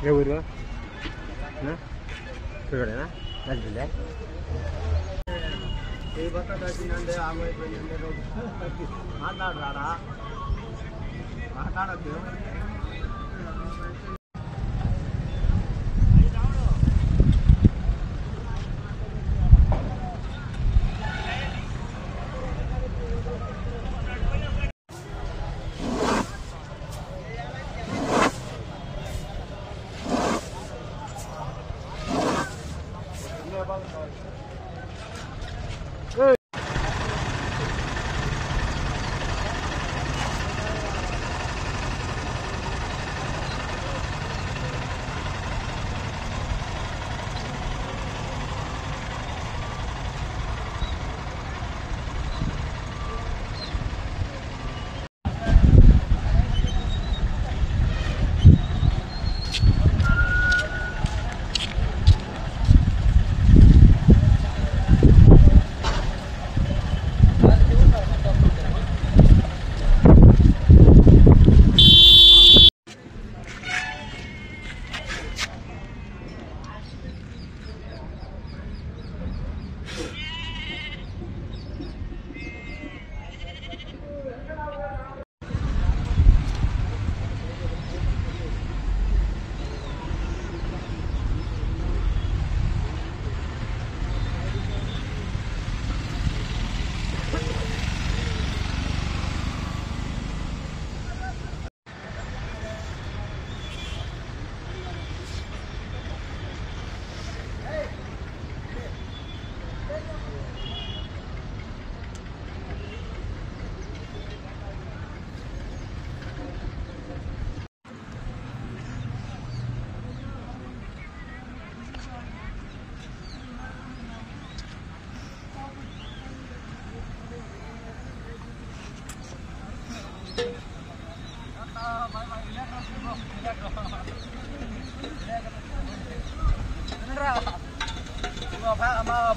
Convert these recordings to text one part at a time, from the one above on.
ఏ ఊరు చూడనా నచ్చిందే ఏ బట్ట తగ్గిందంటే ఆమె మాట్లాడరాడా మాట్లాడద్దు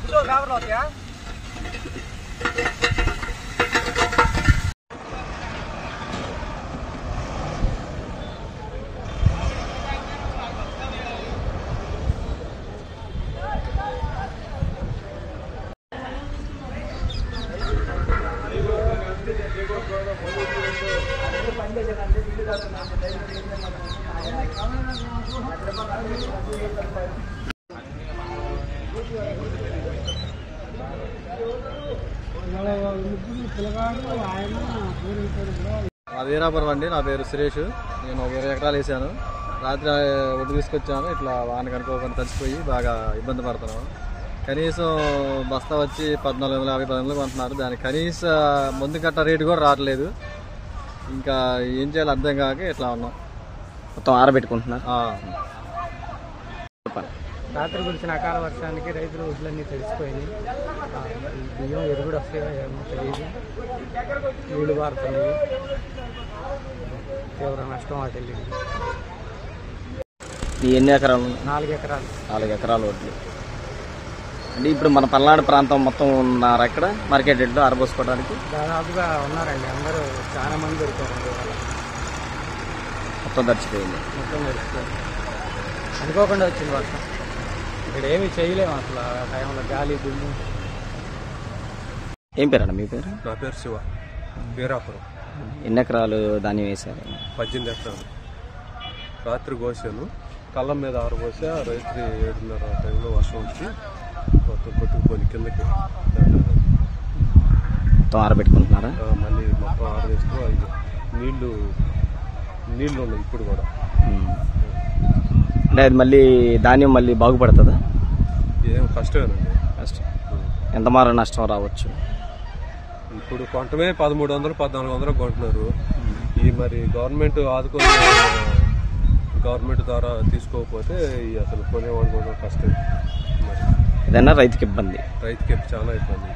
betul coverload ya. వీరాపురం అండి. నా పేరు సురేష్. నేను 20 ఎకరాలు వేసాను. రాత్రి ఒడ్డు తీసుకొచ్చాను. ఇట్లా వాన కనుకోకుండా తడిచిపోయి బాగా ఇబ్బంది పడుతున్నాను. కనీసం బస్తా వచ్చి 1450 కొంటున్నారు. దానికి కనీస ముందు గట్ట రేటు కూడా రావట్లేదు. ఇంకా ఏం చేయాలో అర్థం కాక ఇట్లా ఉన్నాం. మొత్తం ఆరబెట్టుకుంటున్నారు. రాత్రి కురిసిన అకాల వర్షానికి రైతుల ఒడ్లన్నీ తడిసిపోయినాయి. బియ్యం ఎరుగుడు వస్తాయో ఏమో తెలియదు. నీళ్లు పారుతున్నాయి. తీవ్ర నష్టం వాటిల్లి. ఎన్ని ఎకరాలు? 4 ఎకరాలు. 4 ఎకరాలు వడ్లు అంటే ఇప్పుడు మన పల్నాడు ప్రాంతం మొత్తం ఉన్నారు అక్కడ మార్కెట్ రేట్లో ఆరబోసుకోవడానికి దాదాపుగా ఉన్నారండి. అందరూ చాలా మంది దొరికారండి. మొత్తం తడిచిపోయింది. అనుకోకుండా వచ్చింది వర్షం. ఇక్కడ ఏమి చేయలేము అసలు. ఆ టైంలో గాలి దుమ్ము. ఏం పేరన్నా మీ పేరు? నా పేరు శివ. వీరాపురం. ఎన్ని ఎకరాలు ధాన్యం వేశారు? 18 ఎకరాలు. రాత్రి కోసాను. కళ్ళం మీద ఆరబోసా. రాత్రి 7:30 టైంలో వర్షం వచ్చి మొత్తం కొట్టుకుపోయి కిందకి మొత్తం ఆరబెట్టుకుంటున్నారా? మళ్ళీ మొత్తం ఆరవేస్తూ నీళ్లు ఉన్నాయి ఇప్పుడు కూడా. అంటే అది మళ్ళీ ధాన్యం మళ్ళీ బాగుపడుతుందా? ఏం కష్టమేనండి. కష్టం. ఎంత మాత్రం నష్టం రావచ్చు? ఇప్పుడు కొంటమే 1300 1400 కొంటున్నారు. ఈ మరి గవర్నమెంట్ ఆదుకొని గవర్నమెంట్ ద్వారా తీసుకోకపోతే అసలు కొనేవాడు కూడా కష్టం. ఏదైనా రైతుకి ఇబ్బంది. రైతుకి చాలా ఇబ్బంది.